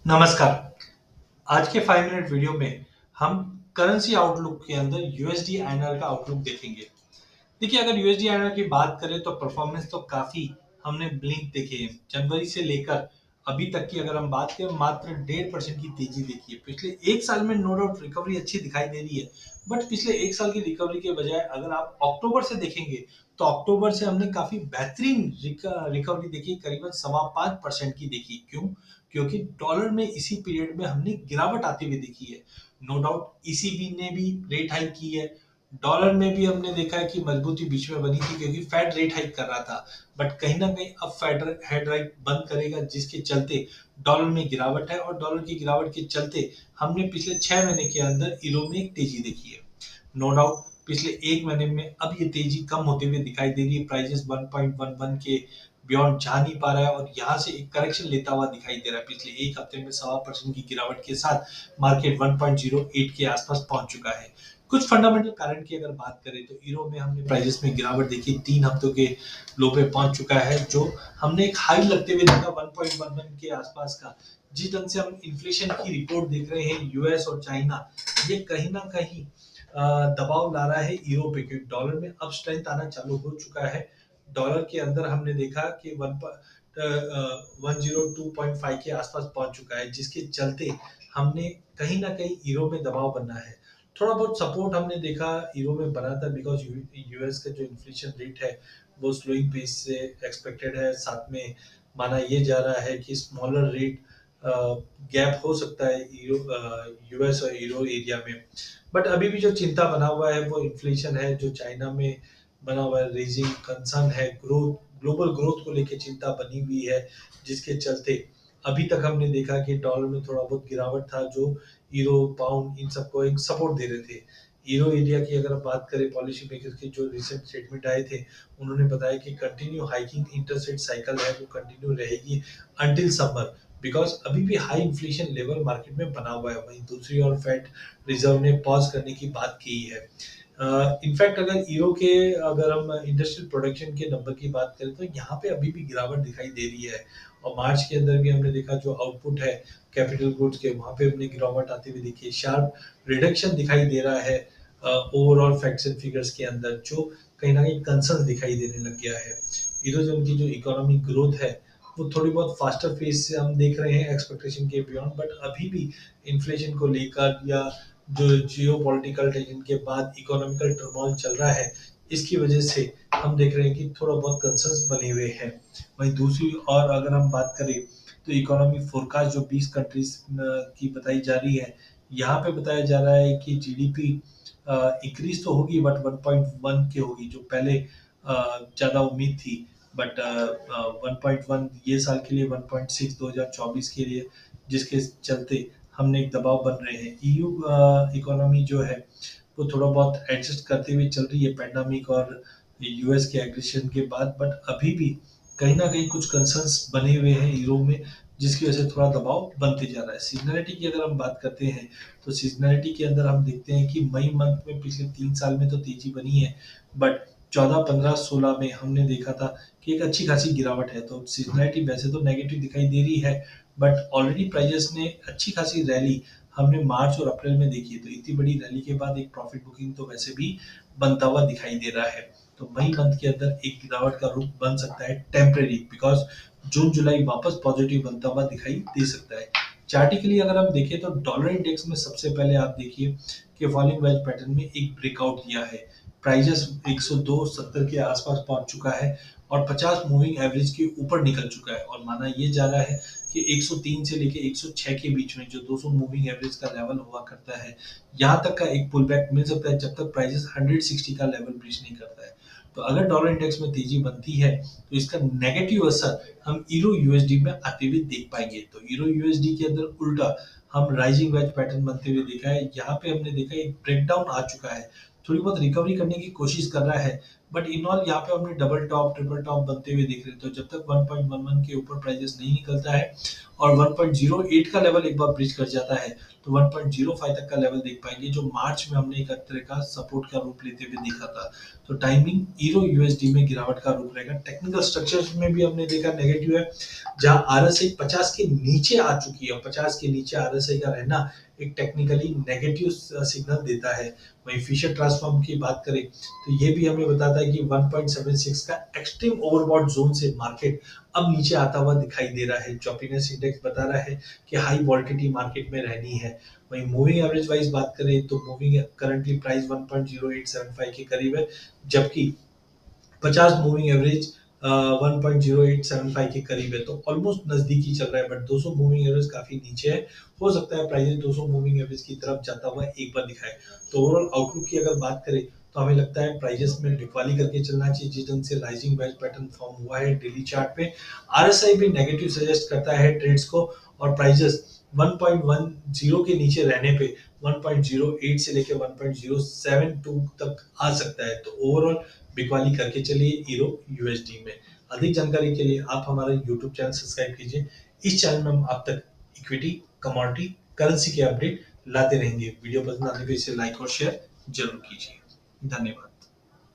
नमस्कार। आज के 5 मिनट वीडियो में हम करेंसी आउटलुक के अंदर यूएसडी आईएनआर का आउटलुक देखेंगे। देखिए, अगर यूएसडी आईएनआर की बात करें तो परफॉर्मेंस तो काफी हमने ब्लिंक देखे हैं। जनवरी से लेकर अभी तक की अगर हम बात करें, मात्र 1.5% की तेजी देखी है। पिछले एक साल में नो डाउट रिकवरी अच्छी दिखाई दे रही है, बट पिछले एक साल की रिकवरी के बजाय अगर आप अक्टूबर से देखेंगे तो अक्टूबर से हमने काफी बेहतरीन रिकवरी देखी, करीबन 5.25% की देखी। क्यों? क्योंकि डॉलर में इसी पीरियड में हमने गिरावट आती हुई देखी है। नो डाउट ईसीबी ने भी रेट हाइक की है। डॉलर में भी हमने देखा है कि मजबूती बीच में बनी थी, क्योंकि फेड रेट हाइक कर रहा था। बट कहीं ना कहीं अब फेड हेड हाइक बंद करेगा, जिसके चलते डॉलर में गिरावट है, और डॉलर की गिरावट के चलते हमने पिछले 6 महीने के अंदर यूरो में एक तेजी देखी है। नो डाउट पिछले एक महीने में अब ये तेजी कम होते हुए दिखाई दे रही है। प्राइसेस 1.11 के बियॉन्ड जा नहीं पा रहा है, और यहाँ से एक करेक्शन लेता हुआ दिखाई दे रहा है। पिछले एक हफ्ते में 1.25% की गिरावट के साथ मार्केट 1.08 के आसपास पहुंच चुका है। कुछ फंडामेंटल कारण की अगर बात करें तो यूरो में हमने प्राइसेस में गिरावट देखी, 3 हफ्तों के लो पे पहुंच चुका है, जो हमने एक हाई लगते हुए देखा 1.11 के आसपास का। जिस ढंग से हम इन्फ्लेशन की रिपोर्ट देख रहे हैं, यूएस और चाइना, ये कहीं ना कहीं दबाव ला रहा है यूरो पे, क्योंकि डॉलर में अब स्ट्रेंथ आना चालू हो चुका है। डॉलर के अंदर हमने देखा कि 102.5 के आसपास पहुंच चुका है, जिसके चलते हमने कहीं ना कहीं यूरो में दबाव बनना है। थोड़ा बहुत सपोर्ट हमने देखा यूरो में बना था, बिकॉज यूएस का जो इन्फ्लेशन रेट है वो स्लोइंग पेस से एक्सपेक्टेड है। साथ में माना ये जा रहा है कि स्मॉलर रेट गैप हो सकता है यूएस और यूरो एरिया में। बट अभी भी जो चिंता बना हुआ है वो इन्फ्लेशन है, जो चाइना में बना हुआ है। रेजिंग कंसर्न है, ग्रोथ, ग्लोबल ग्रोथ को लेकर चिंता बनी हुई है, जिसके चलते अभी तक हमने देखा कि डॉलर में थोड़ा बहुत गिरावट था, जो यूरो पाउंड इन सबको एक सपोर्ट दे रहे थे। यूरो एरिया की अगर आप बात करें, पॉलिसी मेकर्स के जो रिसेंट स्टेटमेंट आए थे, उन्होंने बताया कि continue hiking interest rate cycle है वो कंटिन्यू रहेगी अंटिल समर, बिकॉज अभी भी हाई इन्फ्लेशन लेवल मार्केट में बना हुआ है। वहीं दूसरी ओर फेड रिजर्व ने पॉज करने की बात की है। इनफैक्ट अगर ईरो के, अगर हम इंडस्ट्रियल प्रोडक्शन के नंबर की बात करें तो यहाँ पे अभी भी गिरावट दिखाई दे रही है। और मार्च के अंदर भी हमने देखा जो आउटपुट है कैपिटल गुड्स के, वहां पे हमने गिरावट आती हुई देखी है। शार्प रिडक्शन दिखाई दे रहा है ओवरऑल फैक्ट्स एंड फिगर्स के अंदर, जो कहीं ना कहीं कंसर्न दिखाई देने लग गया है। यूरोजोन की जो इकोनॉमिक ग्रोथ है वो थोड़ी बहुत फास्टर फेज से हम देख रहे हैं एक्सपेक्टेशन के बियॉन्ड, बट अभी भी इन्फ्लेशन को लेकर या जो जियो पॉलिटिकल टेंशन के बाद इकोनॉमिकल टर्मोइल चल रहा है, इसकी वजह से हम देख रहे हैं कि थोड़ा बहुत कंसर्न्स बने हुए हैं। वहीं दूसरी और अगर हम बात करें तो इकोनॉमी फोरकास्ट जो 20 कंट्रीज की बताई जा रही है, यहाँ पे बताया जा रहा है कि जीडीपी इंक्रीज तो होगी, बट 1.1 की होगी, जो पहले ज्यादा उम्मीद थी। बट 1.1 ये साल के लिए, 1.6 2024 के लिए, जिसके चलते हमने एक दबाव बन रहे हैं। ईयू इकोनॉमी जो है वो थोड़ा बहुत एडजस्ट करते हुए चल रही है पैंडेमिक और यूएस के एग्रेशन के बाद, बट अभी भी कहीं ना कहीं कुछ कंसर्न्स बने हुए हैं यूरोप में, जिसकी वजह से थोड़ा दबाव बनते जा रहा है। सीजनलिटी की अगर हम बात करते हैं तो सीजनलिटी के अंदर हम देखते हैं कि मई मंथ में पिछले 3 साल में तो तेजी बनी है, बट 14, 15, 16 में हमने देखा था कि एक अच्छी खासी गिरावट है। तो सीजनलिटी वैसे तो नेगेटिव दिखाई दे रही है, बट ऑलरेडी प्राइजेस ने अच्छी खासी रैली हमने मार्च और अप्रैल में देखी है। तो इतनी बड़ी रैली के बाद एक प्रॉफिट बुकिंग तो वैसे भी बनता हुआ दिखाई दे रहा है। तो मई मंथ के अंदर एक गिरावट का रूप बन सकता है टेम्परेरी, बिकॉज जून जुलाई वापस पॉजिटिव बनता हुआ दिखाई दे सकता है। चार्टिकली अगर हम देखें तो डॉलर इंडेक्स में सबसे पहले आप देखिए कि फॉलिंग वेज पैटर्न में एक ब्रेकआउट किया है। प्राइजेस 102.70 के आसपास पहुंच चुका है, और 50 मूविंग एवरेज के ऊपर निकल चुका है। और माना ये जा रहा है कि 103 से लेके 106 के बीच में जो 200 मूविंग एवरेज का लेवल हुआ करता है, यहाँ तक का एक पुल बैक मिल सकता है, जब तक प्राइसेस 160 का लेवल ब्रीच नहीं करता है। तो अगर डॉलर इंडेक्स में तेजी बनती है तो इसका नेगेटिव असर हम यूरो यूएसडी में आते हुए देख पाएंगे। तो यूरो यूएसडी के अंदर उल्टा हम राइजिंग वेज पैटर्न बनते हुए देखा है। यहाँ पे हमने देखा एक ब्रेकडाउन आ चुका है, थोड़ी बहुत रिकवरी करने की कोशिश कर रहा है, बट इन ऑल यहाँ पे हमने डबल टॉप ट्रिपल टॉप बनते हुए देख रहे हैं। तो जब तक 1.11 के ऊपर प्राइजेस नहीं निकलता है और 1.08 का लेवल एक बार ब्रीच कर जाता है, तो 1.05 तक का लेवल देख पाएंगे, जो मार्च में हमने एक तरह का सपोर्ट का रूप लेते हुए देखा था। तो टाइमिंग ईरो यूएसडी में गिरावट का रूप रहेगा। टेक्निकल स्ट्रक्चर्स में भी हमने देखा नेगेटिव है, जहां आरएसआई 50 के नीचे आ चुकी है। 50 के नीचे आरएसआई का रहना एक टेक्निकली नेगेटिव सिग्नल देता है। वहीं फिशर ट्रांसफॉर्म की बात करें तो ये भी हमें बताता है कि 1.76 का एक्सट्रीम ओवरबॉट जोन से मार्केट अब नीचे आता हुआ दिखाई दे रहा है। चॉपीनेस इंडेक्स बता रहा है कि हाई वॉलिटिलिटी मार्केट में रहनी है। वहीं मूविंग एवरेज वाइज बात करें तो मूविंग करंटली प्राइस 1.0875 के करीब है, जबकि 50 मूविंग एवरेज 1.0875 के करीब है, तो ऑलमोस्ट नजदीकी चल रहा है। बट 200 मूविंग एवरेज काफी नीचे है। हो सकता है प्राइस 200 मूविंग एवरेज की तरफ जाता हुआ एक बार दिखाए। तो ओवरऑल आउटलुक की अगर बात करें तो हमें लगता है प्राइजेस में बिकवाली करके चलना चाहिए, जिस ढंग से राइजिंग वेज पैटर्न फॉर्म हुआ है डेली चार्ट पे। आरएसआई भी नेगेटिव सजेस्ट करता है ट्रेड्स को, और प्राइजेस 1.10 के नीचे रहने पे 1.08 से लेकर 1.072 तक आ सकता है। तो ओवरऑल बिकवाली करके चलिए ईरो यूएसडी में। अधिक जानकारी के लिए आप हमारा यूट्यूब चैनल सब्सक्राइब कीजिए। इस चैनल में हम आप तक इक्विटी, कमोडिटी, करेंसी के अपडेट लाते रहेंगे। वीडियो पसंद आने पे इसे लाइक और शेयर जरूर कीजिए। धन्यवाद।